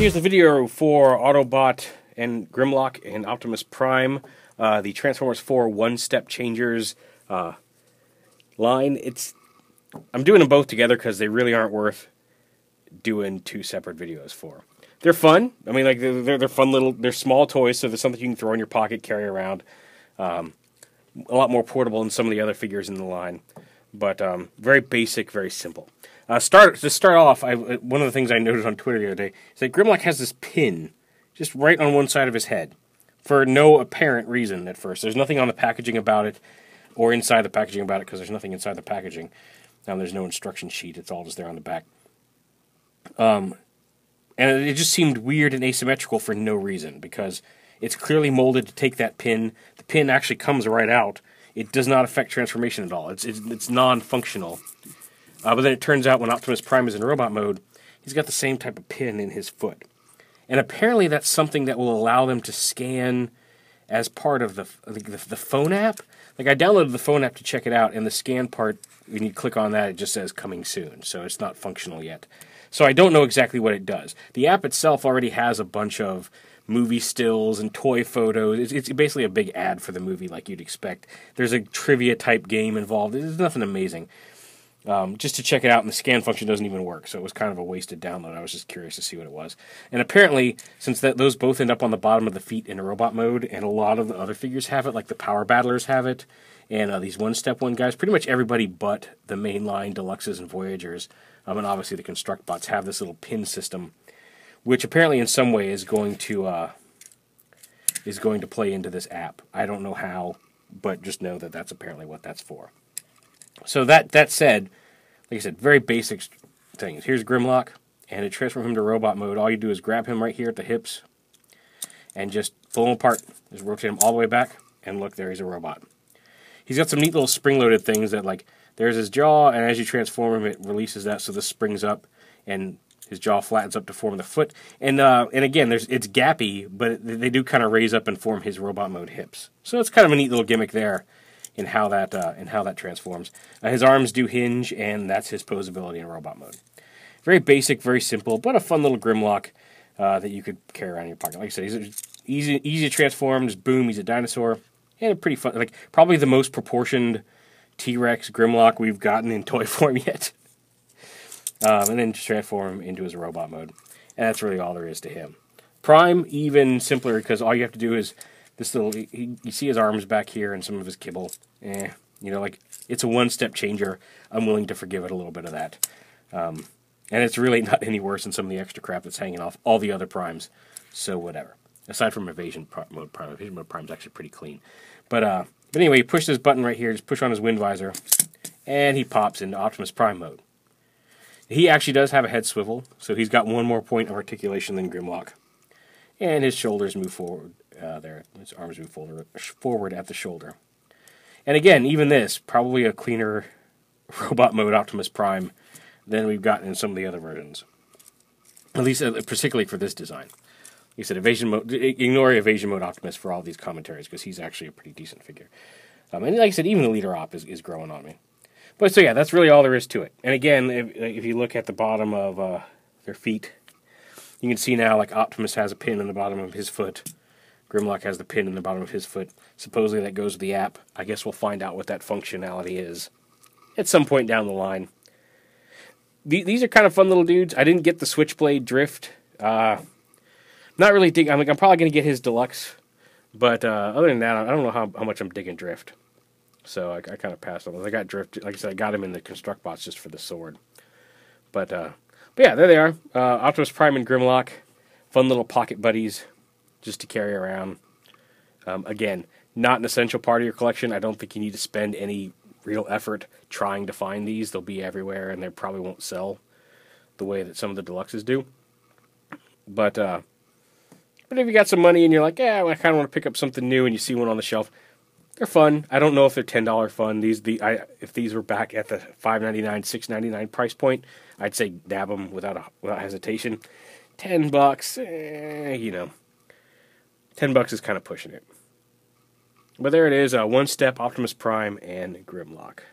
here's the video for Autobot and Grimlock and Optimus Prime, the Transformers 4 one-step changers line. I'm doing them both together because they really aren't worth doing two separate videos for. They're fun. I mean, like they're fun little. They're small toys, so there's something you can throw in your pocket, carry around. A lot more portable than some of the other figures in the line, but very basic, very simple. To start off, one of the things I noticed on Twitter the other day is that Grimlock has this pin just right on one side of his head for no apparent reason at first. There's nothing on the packaging about it or inside the packaging about it because there's nothing inside the packaging. There's no instruction sheet. It's all just there on the back. And it just seemed weird and asymmetrical for no reason because it's clearly molded to take that pin. The pin actually comes right out. It does not affect transformation at all. It's non-functional. But then it turns out when Optimus Prime is in robot mode, he's got the same type of pin in his foot. And apparently that's something that will allow them to scan as part of the phone app. Like, I downloaded the phone app to check it out, and the scan part, when you click on that, it just says coming soon. So it's not functional yet. So I don't know exactly what it does. The app itself already has a bunch of movie stills and toy photos. It's basically a big ad for the movie like you'd expect. There's a trivia-type game involved. There's nothing amazing. Just to check it out, and the scan function doesn't even work, so it was kind of a wasted download. I was just curious to see what it was. And apparently, since those both end up on the bottom of the feet in a robot mode, and a lot of the other figures have it, like the Power Battlers have it, and these one-step one guys, pretty much everybody but the mainline Deluxes and Voyagers, and obviously the Construct Bots have this little pin system, which apparently in some way is going to play into this app. I don't know how, but just know that that's apparently what that's for. So that said, like I said, very basic things. Here's Grimlock, and to transform him to robot mode, all you do is grab him right here at the hips and just pull him apart. Just rotate him all the way back, and look, there he's a robot. He's got some neat little spring-loaded things that, like, there's his jaw, and as you transform him, it releases that, so this springs up, and his jaw flattens up to form the foot. And again, it's gappy, but they do kind of raise up and form his robot mode hips. So it's kind of a neat little gimmick there in how that transforms. His arms do hinge, and that's his posability in robot mode. Very basic, very simple, but a fun little Grimlock that you could carry around in your pocket. Like I said, he's easy to transform. Just boom, he's a dinosaur, and a pretty fun, like probably the most proportioned T-Rex Grimlock we've gotten in toy form yet. And then just transform him into his robot mode, and that's really all there is to him. Prime, even simpler, because all you have to do is this little, you see his arms back here and some of his kibble. Like, it's a one-step changer. I'm willing to forgive it a little bit of that. And it's really not any worse than some of the extra crap that's hanging off all the other Primes. So whatever. Aside from Evasion Mode Prime. Evasion Mode Prime's actually pretty clean. But anyway, you push this button right here, just push on his wind visor, and he pops into Optimus Prime mode. He actually does have a head swivel, so he's got one more point of articulation than Grimlock. And his shoulders move forward. His arms move forward at the shoulder. And again, even this, probably a cleaner robot mode Optimus Prime than we've gotten in some of the other versions. At least, particularly for this design. Like I said, Evasion Mode, ignore Evasion Mode Optimus for all these commentaries, because he's actually a pretty decent figure. And like I said, even the Leader Op is growing on me. But so yeah, that's really all there is to it. And again, if you look at the bottom of their feet, you can see now, like, Optimus has a pin in the bottom of his foot. Grimlock has the pin in the bottom of his foot. Supposedly that goes with the app. I guess we'll find out what that functionality is at some point down the line. These are kind of fun little dudes. I didn't get the Switchblade Drift. Not really digging. I'm probably going to get his Deluxe. But other than that, I don't know how much I'm digging Drift. So I kind of passed on those. I got Drift. Like I said, I got him in the Construct Bots just for the sword. But yeah, there they are. Optimus Prime and Grimlock. Fun little pocket buddies just to carry around. Again, not an essential part of your collection. I don't think you need to spend any real effort trying to find these. They'll be everywhere, and they probably won't sell the way that some of the Deluxes do. But if you got some money and you're like, yeah, I kind of want to pick up something new, and you see one on the shelf, they're fun. I don't know if they're $10 fun. If these were back at the $5.99, $6.99 price point, I'd say dab them without hesitation. $10, 10 bucks is kind of pushing it. But there it is, one-step Optimus Prime and Grimlock.